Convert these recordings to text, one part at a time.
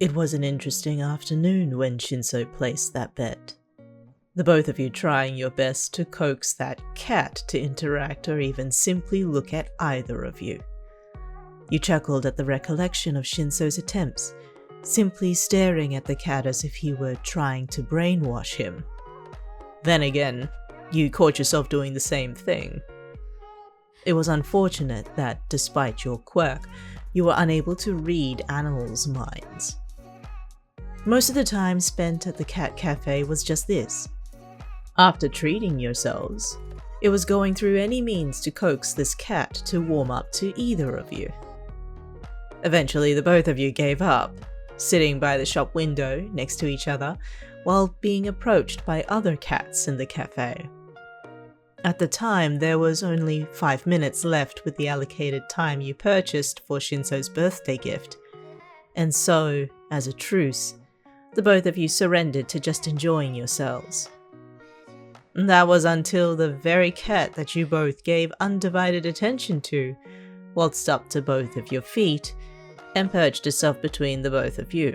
It was an interesting afternoon when Shinsou placed that bet. The both of you trying your best to coax that cat to interact or even simply look at either of you. You chuckled at the recollection of Shinsou's attempts, simply staring at the cat as if he were trying to brainwash him. Then again, you caught yourself doing the same thing. It was unfortunate that, despite your quirk, you were unable to read animals' minds. Most of the time spent at the cat cafe was just this. After treating yourselves, it was going through any means to coax this cat to warm up to either of you. Eventually, the both of you gave up, sitting by the shop window next to each other while being approached by other cats in the cafe. At the time, there was only 5 minutes left with the allocated time you purchased for Shinsou's birthday gift, and so, as a truce, the both of you surrendered to just enjoying yourselves. That was until the very cat that you both gave undivided attention to waltzed up to both of your feet and perched itself between the both of you.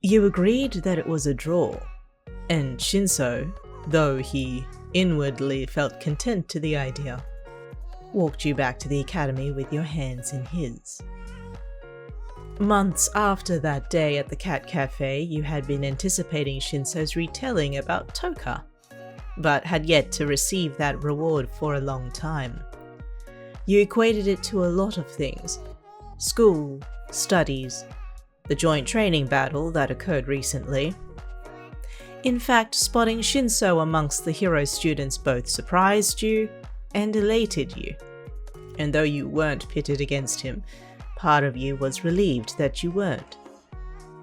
You agreed that it was a draw, and Shinsou, though he inwardly felt content to the idea, walked you back to the academy with your hands in his. Months after that day at the cat cafe, you had been anticipating Shinsou's retelling about Toka, but had yet to receive that reward for a long time. You equated it to a lot of things: school, studies, the joint training battle that occurred recently. In fact, spotting Shinsou amongst the hero students both surprised you and elated you. And though you weren't pitted against him, part of you was relieved that you weren't.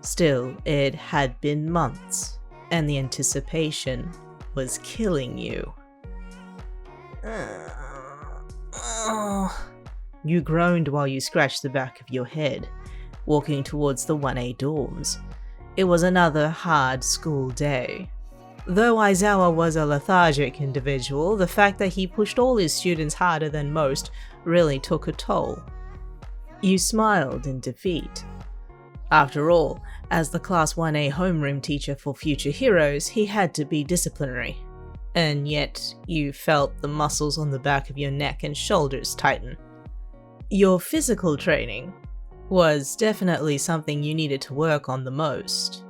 Still, it had been months, and the anticipation was killing you. You groaned while you scratched the back of your head, walking towards the 1A dorms. It was another hard school day. Though Aizawa was a lethargic individual, the fact that he pushed all his students harder than most really took a toll. You smiled in defeat. After all, as the Class 1A homeroom teacher for future heroes, he had to be disciplinary. And yet, you felt the muscles on the back of your neck and shoulders tighten. Your physical training was definitely something you needed to work on the most,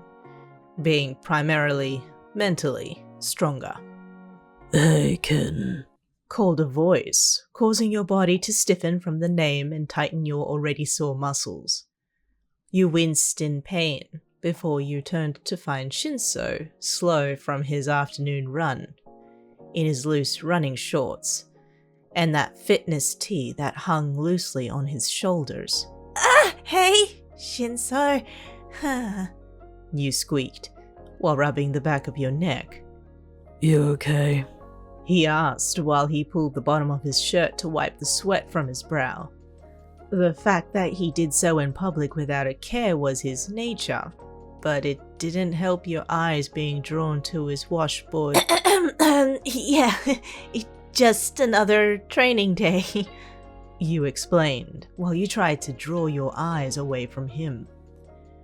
being primarily mentally stronger. "Hey, kitten," called a voice, causing your body to stiffen from the name and tighten your already sore muscles. You winced in pain before you turned to find Shinsou slow from his afternoon run, in his loose running shorts, and that fitness tee that hung loosely on his shoulders. Hey, Shinsou. You squeaked, while rubbing the back of your neck. "You okay?" he asked while he pulled the bottom of his shirt to wipe the sweat from his brow. The fact that he did so in public without a care was his nature, but it didn't help your eyes being drawn to his washboard. Yeah, just another training day. You explained, while you tried to draw your eyes away from him.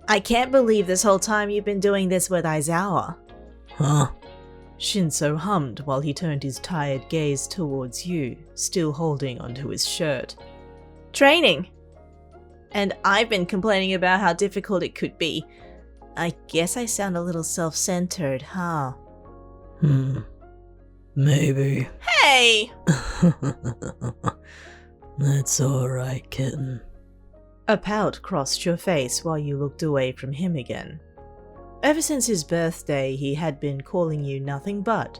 I can't believe this whole time you've been doing this with Aizawa. "Huh?" Shinsou hummed while he turned his tired gaze towards you, still holding onto his shirt. Training. And I've been complaining about how difficult it could be. I guess I sound a little self-centered, huh? Maybe. Hey! That's alright, kitten. A pout crossed your face while you looked away from him again. Ever since his birthday, he had been calling you nothing but.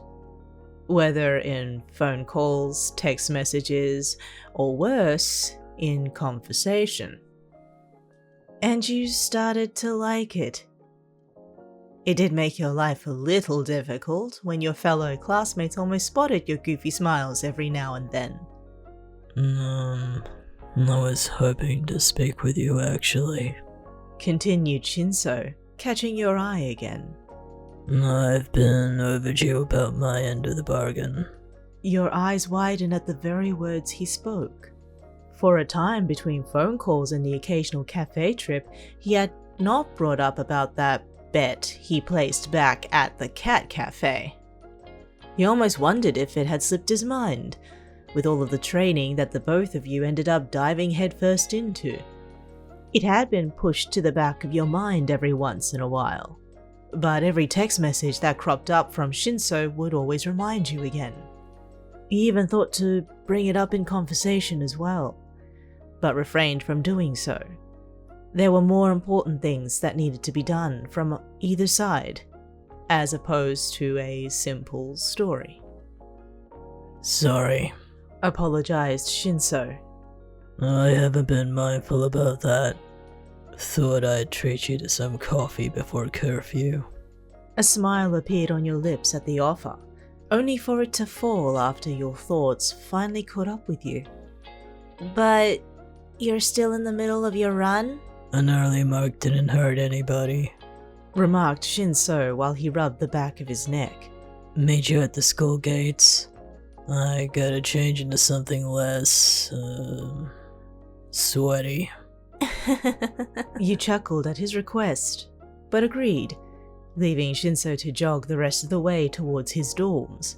Whether in phone calls, text messages, or worse, in conversation. And you started to like it. It did make your life a little difficult when your fellow classmates almost spotted your goofy smiles every now and then. I was hoping to speak with you actually, continued Shinsou, catching your eye again. I've been overdue about my end of the bargain. Your eyes widened at the very words he spoke. For a time between phone calls and the occasional cafe trip, he had not brought up about that bet he placed back at the cat cafe. He almost wondered if it had slipped his mind, with all of the training that the both of you ended up diving headfirst into. It had been pushed to the back of your mind every once in a while, but every text message that cropped up from Shinsou would always remind you again. He even thought to bring it up in conversation as well, but refrained from doing so. There were more important things that needed to be done from either side, as opposed to a simple story. Sorry. Apologized Shinsou. I haven't been mindful about that. Thought I'd treat you to some coffee before curfew. A smile appeared on your lips at the offer, only for it to fall after your thoughts finally caught up with you. But you're still in the middle of your run? An early mark didn't hurt anybody. Remarked Shinsou while he rubbed the back of his neck. Meet you at the school gates. I gotta change into something less, sweaty. You chuckled at his request, but agreed, leaving Shinsou to jog the rest of the way towards his dorms.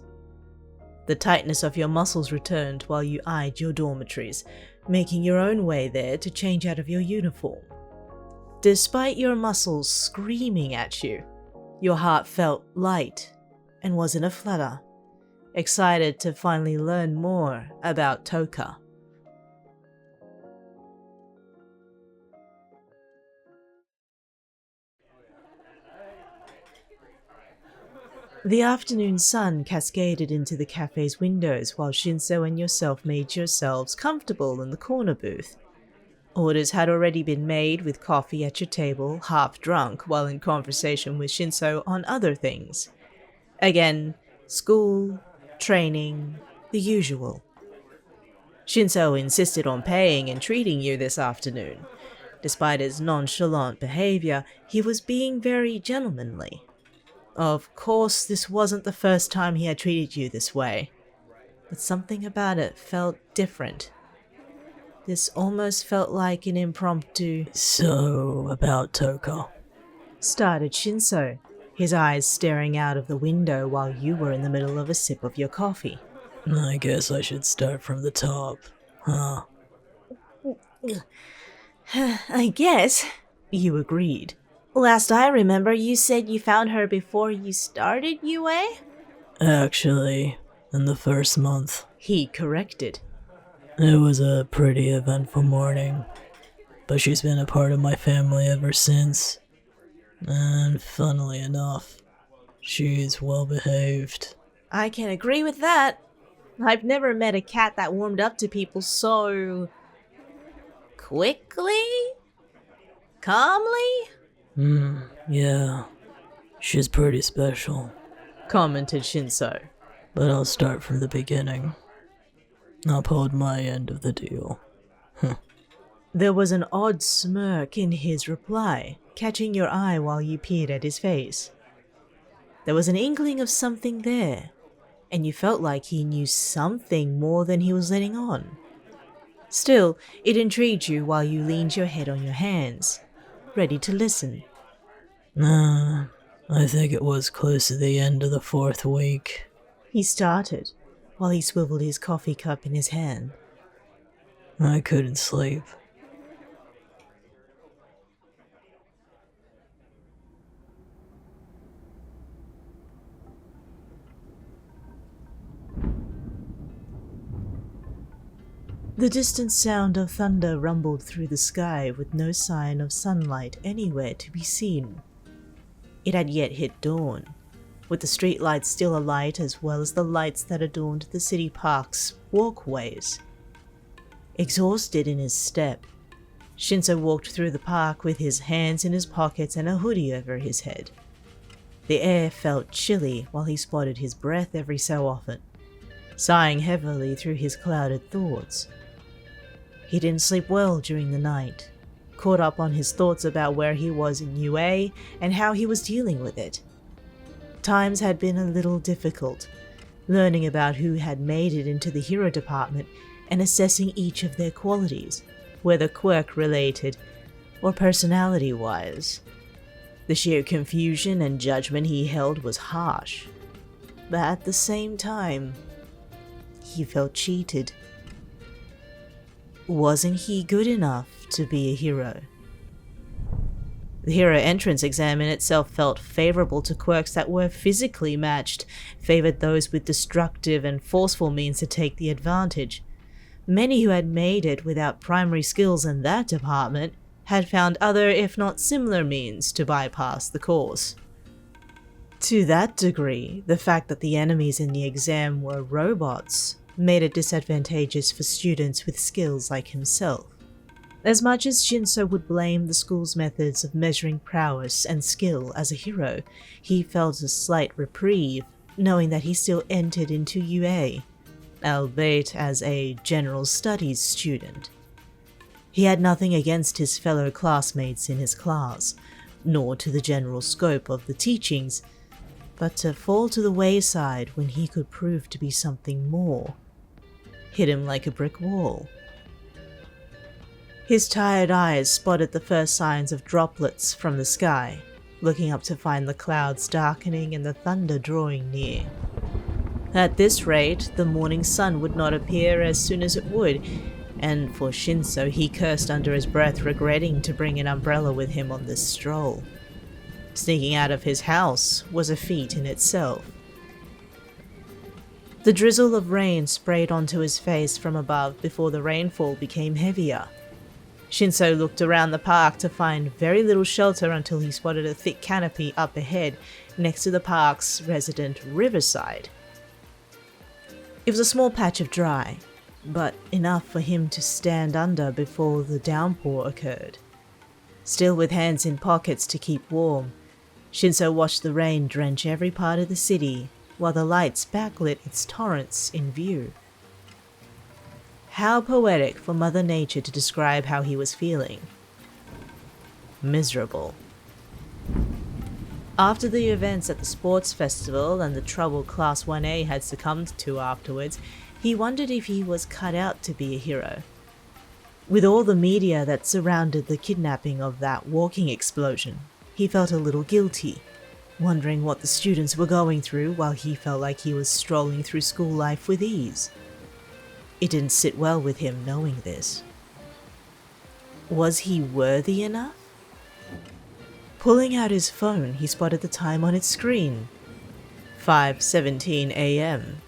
The tightness of your muscles returned while you eyed your dormitories, making your own way there to change out of your uniform. Despite your muscles screaming at you, your heart felt light and was in a flutter, excited to finally learn more about Toka. The afternoon sun cascaded into the cafe's windows while Shinsou and yourself made yourselves comfortable in the corner booth. Orders had already been made with coffee at your table, half drunk while in conversation with Shinsou on other things. Again, school, training, the usual. Shinsou insisted on paying and treating you this afternoon. Despite his nonchalant behavior, he was being very gentlemanly. Of course, this wasn't the first time he had treated you this way, but something about it felt different. This almost felt like an impromptu, So, about Toka. started Shinsou, his eyes staring out of the window while you were in the middle of a sip of your coffee. I guess I should start from the top, huh? I guess, you agreed. Last I remember, you said you found her before you started UA? Actually, in the first month. He corrected. It was a pretty eventful morning, but she's been a part of my family ever since. And funnily enough, she's well behaved. I can agree with that. I've never met a cat that warmed up to people so... quickly? Calmly? Yeah. She's pretty special. Commented Shinsou. But I'll start from the beginning. Uphold my end of the deal. There was an odd smirk in his reply, catching your eye while you peered at his face. There was an inkling of something there, and you felt like he knew something more than he was letting on. Still, it intrigued you while you leaned your head on your hands, ready to listen. I think it was close to the end of the 4th week. He started, while he swiveled his coffee cup in his hand. I couldn't sleep. The distant sound of thunder rumbled through the sky with no sign of sunlight anywhere to be seen. It had yet hit dawn, with the streetlights still alight as well as the lights that adorned the city park's walkways. Exhausted in his step, Shinsou walked through the park with his hands in his pockets and a hoodie over his head. The air felt chilly while he spotted his breath every so often, sighing heavily through his clouded thoughts. He didn't sleep well during the night, caught up on his thoughts about where he was in UA and how he was dealing with it. Times had been a little difficult, learning about who had made it into the hero department and assessing each of their qualities, whether quirk-related or personality-wise. The sheer confusion and judgment he held was harsh, but at the same time, he felt cheated. Wasn't he good enough to be a hero? The hero entrance exam in itself felt favorable to quirks that were physically matched, favored those with destructive and forceful means to take the advantage. Many who had made it without primary skills in that department had found other, if not similar, means to bypass the course. To that degree, the fact that the enemies in the exam were robots made it disadvantageous for students with skills like himself. As much as Shinsou would blame the school's methods of measuring prowess and skill as a hero, he felt a slight reprieve, knowing that he still entered into UA, albeit as a general studies student. He had nothing against his fellow classmates in his class, nor to the general scope of the teachings, but to fall to the wayside when he could prove to be something more hit him like a brick wall. His tired eyes spotted the first signs of droplets from the sky, looking up to find the clouds darkening and the thunder drawing near. At this rate, the morning sun would not appear as soon as it would, and for Shinsou he cursed under his breath, regretting to bring an umbrella with him on this stroll. Sneaking out of his house was a feat in itself. The drizzle of rain sprayed onto his face from above before the rainfall became heavier. Shinsou looked around the park to find very little shelter until he spotted a thick canopy up ahead next to the park's resident riverside. It was a small patch of dry, but enough for him to stand under before the downpour occurred. Still with hands in pockets to keep warm, Shinsou watched the rain drench every part of the city while the lights backlit its torrents in view. How poetic for Mother Nature to describe how he was feeling. Miserable. After the events at the sports festival and the trouble Class 1A had succumbed to afterwards, he wondered if he was cut out to be a hero. With all the media that surrounded the kidnapping of that walking explosion, he felt a little guilty, wondering what the students were going through while he felt like he was strolling through school life with ease. It didn't sit well with him knowing this. Was he worthy enough? Pulling out his phone, he spotted the time on its screen. 5:17 a.m.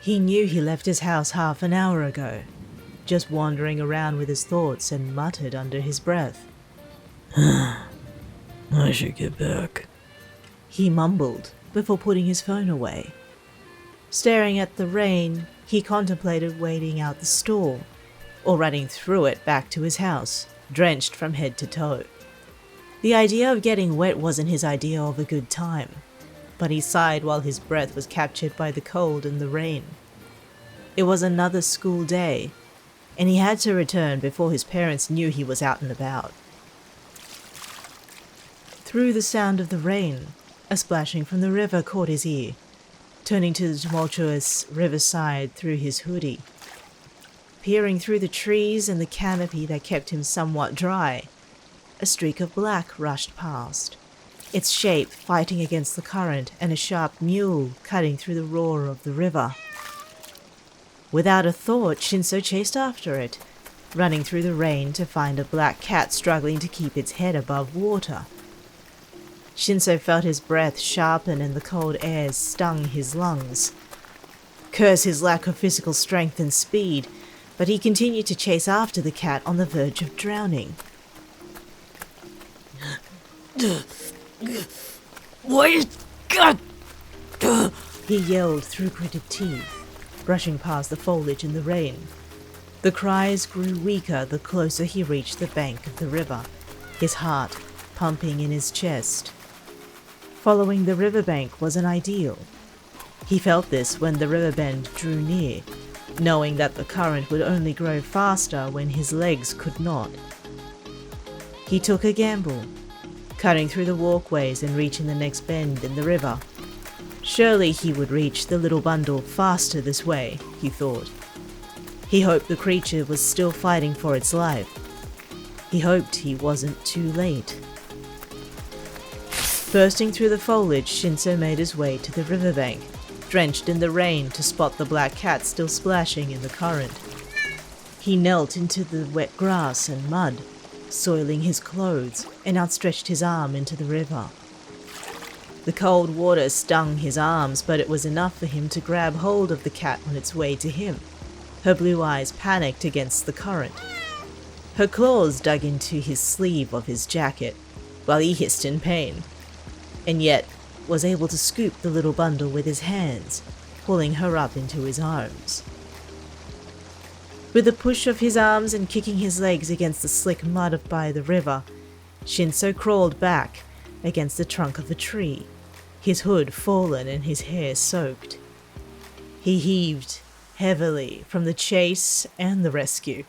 He knew he left his house half an hour ago, just wandering around with his thoughts, and muttered under his breath. I should get back. He mumbled before putting his phone away. Staring at the rain, he contemplated waiting out the storm, or running through it back to his house, drenched from head to toe. The idea of getting wet wasn't his idea of a good time, but he sighed while his breath was captured by the cold and the rain. It was another school day, and he had to return before his parents knew he was out and about. Through the sound of the rain, a splashing from the river caught his ear. Turning to the tumultuous riverside through his hoodie. Peering through the trees and the canopy that kept him somewhat dry, a streak of black rushed past, its shape fighting against the current and a sharp mule cutting through the roar of the river. Without a thought, Shinsou chased after it, running through the rain to find a black cat struggling to keep its head above water. Shinsou felt his breath sharpen and the cold air stung his lungs. Curse his lack of physical strength and speed, but he continued to chase after the cat on the verge of drowning. What? God! He yelled through gritted teeth, brushing past the foliage in the rain. The cries grew weaker the closer he reached the bank of the river, his heart pumping in his chest. Following the riverbank wasn't ideal. He felt this when the river bend drew near, knowing that the current would only grow faster when his legs could not. He took a gamble, cutting through the walkways and reaching the next bend in the river. Surely he would reach the little bundle faster this way, he thought. He hoped the creature was still fighting for its life. He hoped he wasn't too late. Bursting through the foliage, Shinsou made his way to the riverbank, drenched in the rain to spot the black cat still splashing in the current. He knelt into the wet grass and mud, soiling his clothes, and outstretched his arm into the river. The cold water stung his arms, but it was enough for him to grab hold of the cat on its way to him. Her blue eyes panicked against the current. Her claws dug into his sleeve of his jacket, while he hissed in pain, and yet was able to scoop the little bundle with his hands, pulling her up into his arms. With a push of his arms and kicking his legs against the slick mud by the river, Shinsou crawled back against the trunk of a tree, his hood fallen and his hair soaked. He heaved heavily from the chase and the rescue,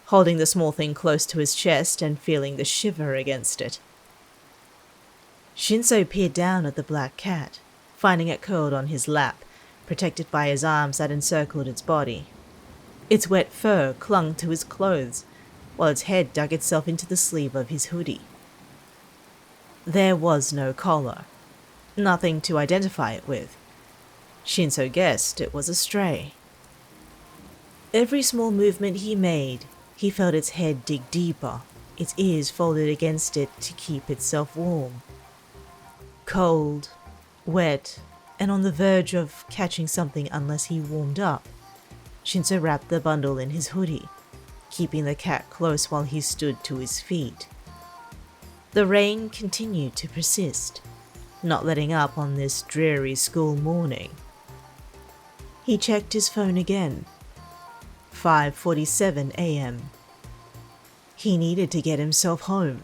holding the small thing close to his chest and feeling the shiver against it. Shinsou peered down at the black cat, finding it curled on his lap, protected by his arms that encircled its body. Its wet fur clung to his clothes, while its head dug itself into the sleeve of his hoodie. There was no collar, nothing to identify it with. Shinsou guessed it was a stray. Every small movement he made, he felt its head dig deeper, its ears folded against it to keep itself warm. Cold, wet, and on the verge of catching something unless he warmed up, Shinsou wrapped the bundle in his hoodie, keeping the cat close while he stood to his feet. The rain continued to persist, not letting up on this dreary school morning. He checked his phone again. 5:47 a.m. He needed to get himself home.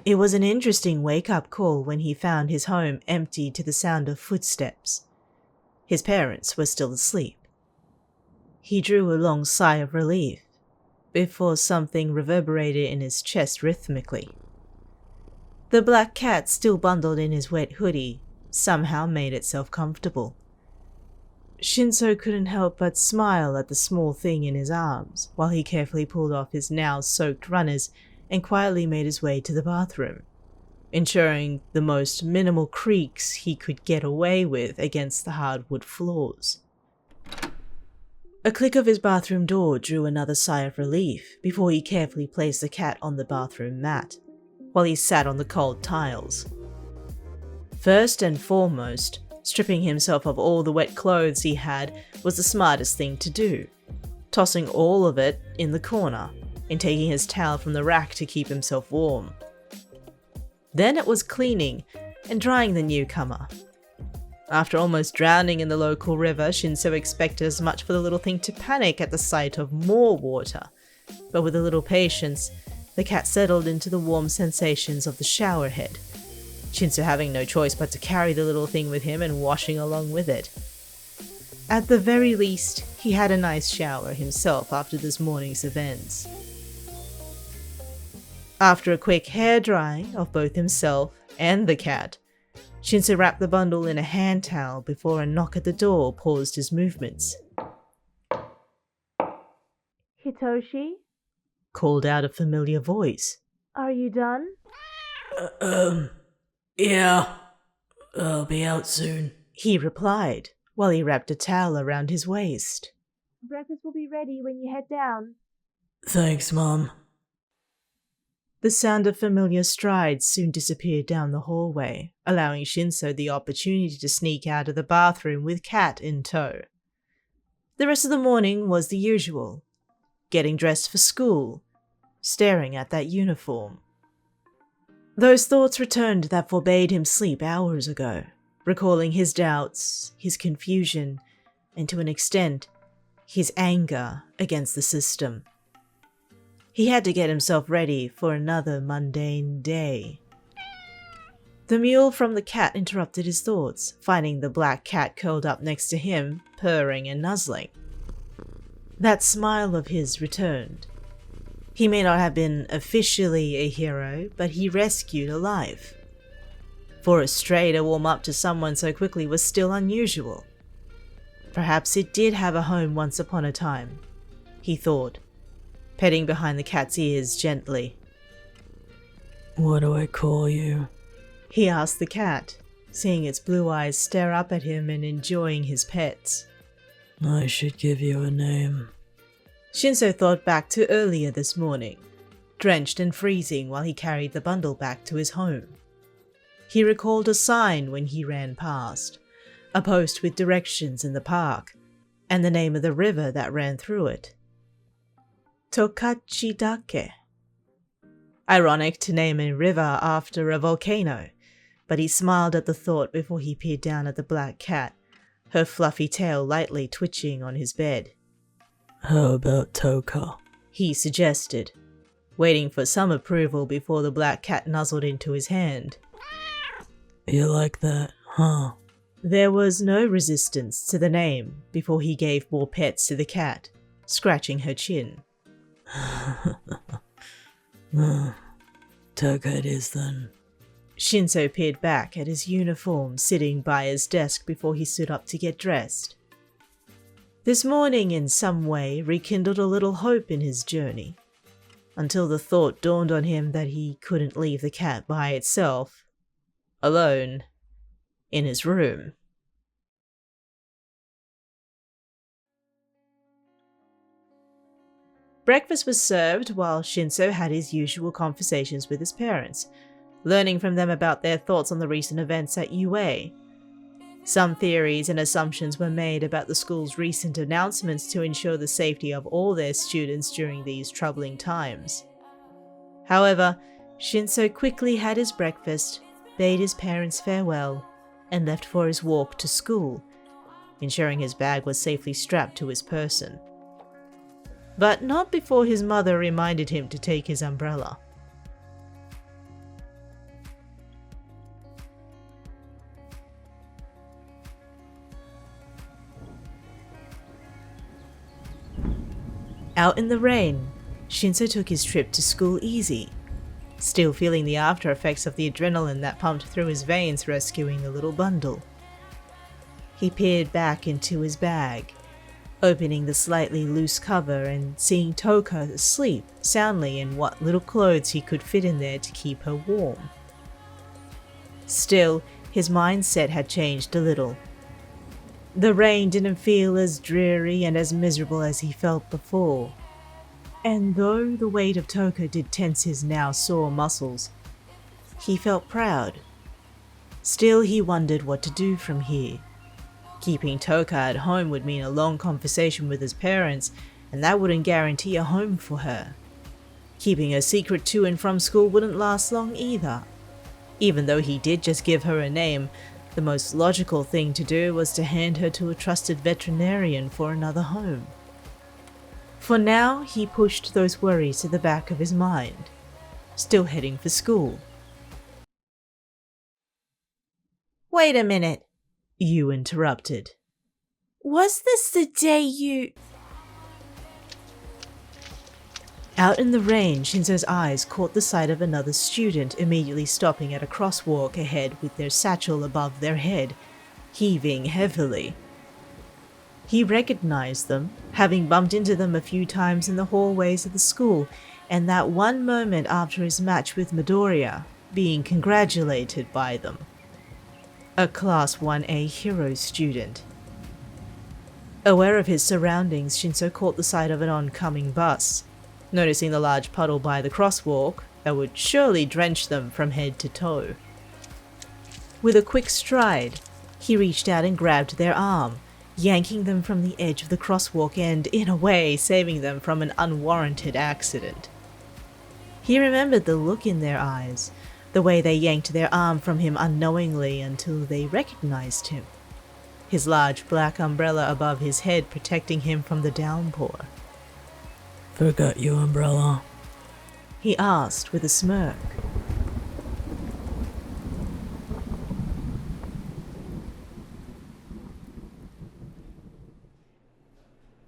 It was an interesting wake-up call when he found his home empty to the sound of footsteps. His parents were still asleep. He drew a long sigh of relief before something reverberated in his chest rhythmically. The black cat, still bundled in his wet hoodie, somehow made itself comfortable. Shinsou couldn't help but smile at the small thing in his arms while he carefully pulled off his now soaked runners and quietly made his way to the bathroom, ensuring the most minimal creaks he could get away with against the hardwood floors. A click of his bathroom door drew another sigh of relief before he carefully placed the cat on the bathroom mat, while he sat on the cold tiles. First and foremost, stripping himself of all the wet clothes he had was the smartest thing to do, tossing all of it in the corner and taking his towel from the rack to keep himself warm. Then it was cleaning and drying the newcomer. After almost drowning in the local river, Shinsou expected as much for the little thing to panic at the sight of more water, but with a little patience, the cat settled into the warm sensations of the shower head, Shinsou having no choice but to carry the little thing with him and washing along with it. At the very least, he had a nice shower himself after this morning's events. After a quick hair drying of both himself and the cat, Shinsou wrapped the bundle in a hand towel before a knock at the door paused his movements. Hitoshi? Called out a familiar voice. Are you done? Yeah. I'll be out soon. He replied, while he wrapped a towel around his waist. Breakfast will be ready when you head down. Thanks, Mom. The sound of familiar strides soon disappeared down the hallway, allowing Shinsou the opportunity to sneak out of the bathroom with Cat in tow. The rest of the morning was the usual. Getting dressed for school, staring at that uniform. Those thoughts returned that forbade him sleep hours ago, recalling his doubts, his confusion, and to an extent, his anger against the system. He had to get himself ready for another mundane day. The mew from the cat interrupted his thoughts, finding the black cat curled up next to him, purring and nuzzling. That smile of his returned, He may not have been officially a hero, but he rescued a life. For a stray to warm up to someone so quickly was still unusual. Perhaps it did have a home once upon a time, he thought, petting behind the cat's ears gently. What do I call you? He asked the cat, seeing its blue eyes stare up at him and enjoying his pets. I should give you a name. Shinsou thought back to earlier this morning, drenched and freezing while he carried the bundle back to his home. He recalled a sign when he ran past, a post with directions in the park, and the name of the river that ran through it. Tokachidake. Ironic to name a river after a volcano, but he smiled at the thought before he peered down at the black cat, her fluffy tail lightly twitching on his bed. How about Toka? He suggested, waiting for some approval before the black cat nuzzled into his hand. You like that, huh? There was no resistance to the name before he gave more pets to the cat, scratching her chin. Toka it is then. Shinsou peered back at his uniform sitting by his desk before he stood up to get dressed. This morning in some way rekindled a little hope in his journey, until the thought dawned on him that he couldn't leave the cat by itself, alone, in his room. Breakfast was served while Shinsou had his usual conversations with his parents, learning from them about their thoughts on the recent events at UA. Some theories and assumptions were made about the school's recent announcements to ensure the safety of all their students during these troubling times. However, Shinsou quickly had his breakfast, bade his parents farewell, and left for his walk to school, ensuring his bag was safely strapped to his person. But not before his mother reminded him to take his umbrella. Out in the rain, Shinsou took his trip to school easy, still feeling the after effects of the adrenaline that pumped through his veins rescuing the little bundle. He peered back into his bag, opening the slightly loose cover and seeing Toka asleep soundly in what little clothes he could fit in there to keep her warm. Still, his mindset had changed a little. The rain didn't feel as dreary and as miserable as he felt before. And though the weight of Toka did tense his now sore muscles, he felt proud. Still, he wondered what to do from here. Keeping Toka at home would mean a long conversation with his parents, and that wouldn't guarantee a home for her. Keeping her secret to and from school wouldn't last long either. Even though he did just give her a name, the most logical thing to do was to hand her to a trusted veterinarian for another home. For now, he pushed those worries to the back of his mind, still heading for school. Wait a minute. You interrupted. Was this the day you... Out in the rain, Shinsou's eyes caught the sight of another student immediately stopping at a crosswalk ahead with their satchel above their head, heaving heavily. He recognized them, having bumped into them a few times in the hallways of the school, and that one moment after his match with Midoriya, being congratulated by them. A Class 1A hero student. Aware of his surroundings, Shinsou caught the sight of an oncoming bus, noticing the large puddle by the crosswalk that would surely drench them from head to toe. With a quick stride, he reached out and grabbed their arm, yanking them from the edge of the crosswalk and, in a way, saving them from an unwarranted accident. He remembered the look in their eyes, the way they yanked their arm from him unknowingly until they recognized him, his large black umbrella above his head protecting him from the downpour. Forgot your umbrella? He asked with a smirk.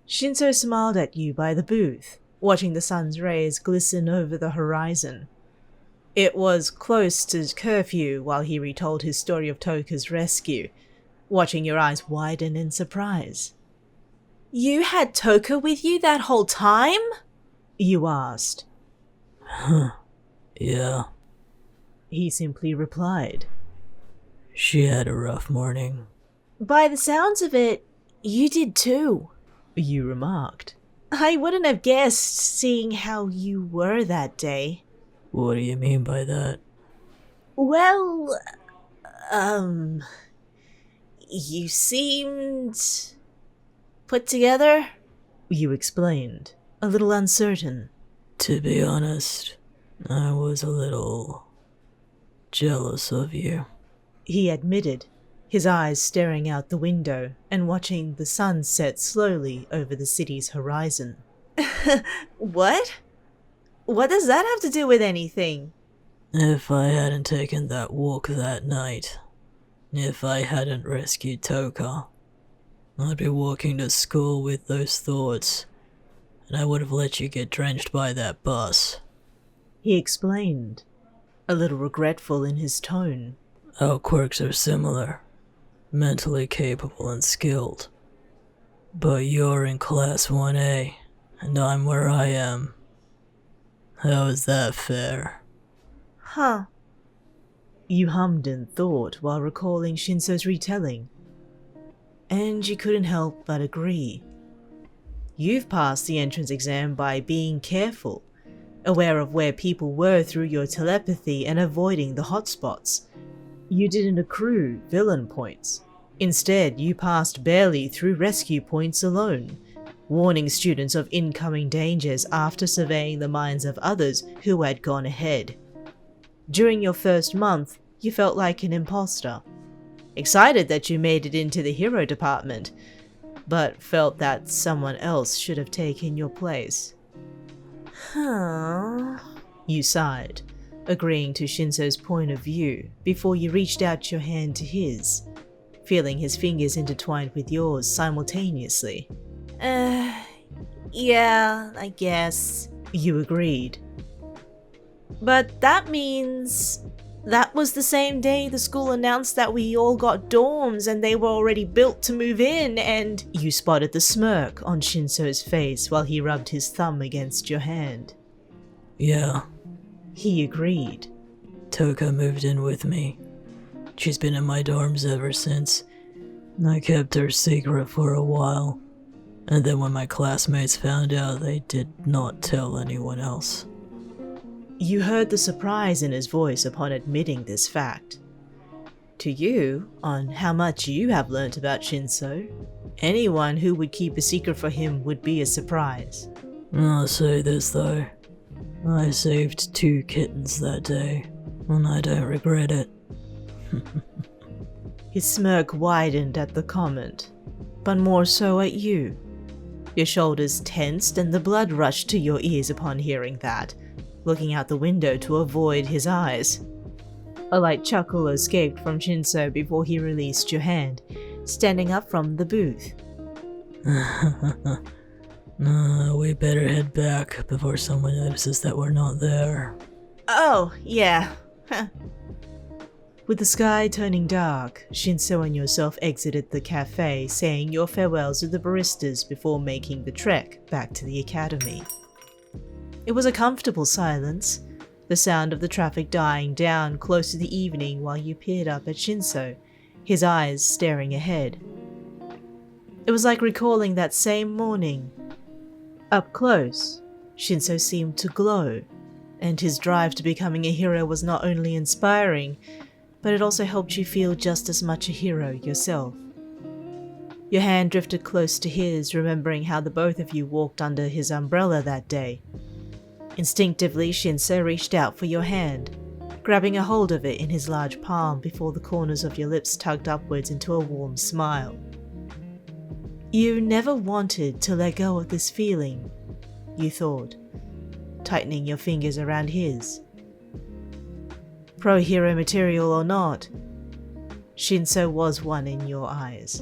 Shinsou smiled at you by the booth, watching the sun's rays glisten over the horizon. It was close to curfew while he retold his story of Toka's rescue, watching your eyes widen in surprise. You had Toka with you that whole time? You asked. Yeah. He simply replied. She had a rough morning. By the sounds of it, you did too. You remarked. I wouldn't have guessed, seeing how you were that day. What do you mean by that? Well, you seemed put together? You explained, a little uncertain. To be honest, I was a little jealous of you. He admitted, his eyes staring out the window and watching the sun set slowly over the city's horizon. What? What does that have to do with anything? If I hadn't taken that walk that night, if I hadn't rescued Toka, I'd be walking to school with those thoughts, and I would have let you get drenched by that bus. He explained, a little regretful in his tone. Our quirks are similar, mentally capable and skilled. But you're in Class 1A, and I'm where I am. How is that fair? Huh. You hummed in thought while recalling Shinsou's retelling. And you couldn't help but agree. You've passed the entrance exam by being careful, aware of where people were through your telepathy and avoiding the hotspots. You didn't accrue villain points. Instead, you passed barely through rescue points alone, warning students of incoming dangers after surveying the minds of others who had gone ahead. During your first month, you felt like an imposter, excited that you made it into the hero department, but felt that someone else should have taken your place. Huh. You sighed, agreeing to Shinsou's point of view before you reached out your hand to his, feeling his fingers intertwined with yours simultaneously. Yeah, I guess. You agreed. But that means that was the same day the school announced that we all got dorms and they were already built to move in, and you spotted the smirk on Shinsou's face while he rubbed his thumb against your hand. Yeah. He agreed. Toka moved in with me. She's been in my dorms ever since. I kept her secret for a while. And then when my classmates found out, they did not tell anyone else. You heard the surprise in his voice upon admitting this fact. To you, on how much you have learnt about Shinsou, anyone who would keep a secret for him would be a surprise. I'll say this though. I saved 2 kittens that day, and I don't regret it. His smirk widened at the comment, but more so at you. Your shoulders tensed and the blood rushed to your ears upon hearing that, looking out the window to avoid his eyes. A light chuckle escaped from Shinsou before he released your hand, standing up from the booth. We better head back before someone notices that we're not there. oh, yeah. With the sky turning dark, Shinsou and yourself exited the cafe, saying your farewells to the baristas before making the trek back to the academy. It was a comfortable silence, the sound of the traffic dying down close to the evening while you peered up at Shinsou, his eyes staring ahead. It was like recalling that same morning. Up close, Shinsou seemed to glow, and his drive to becoming a hero was not only inspiring, but it also helped you feel just as much a hero yourself. Your hand drifted close to his, remembering how the both of you walked under his umbrella that day. Instinctively, Shinsou reached out for your hand, grabbing a hold of it in his large palm before the corners of your lips tugged upwards into a warm smile. You never wanted to let go of this feeling, you thought, tightening your fingers around his. Pro-hero material or not, Shinsou was one in your eyes.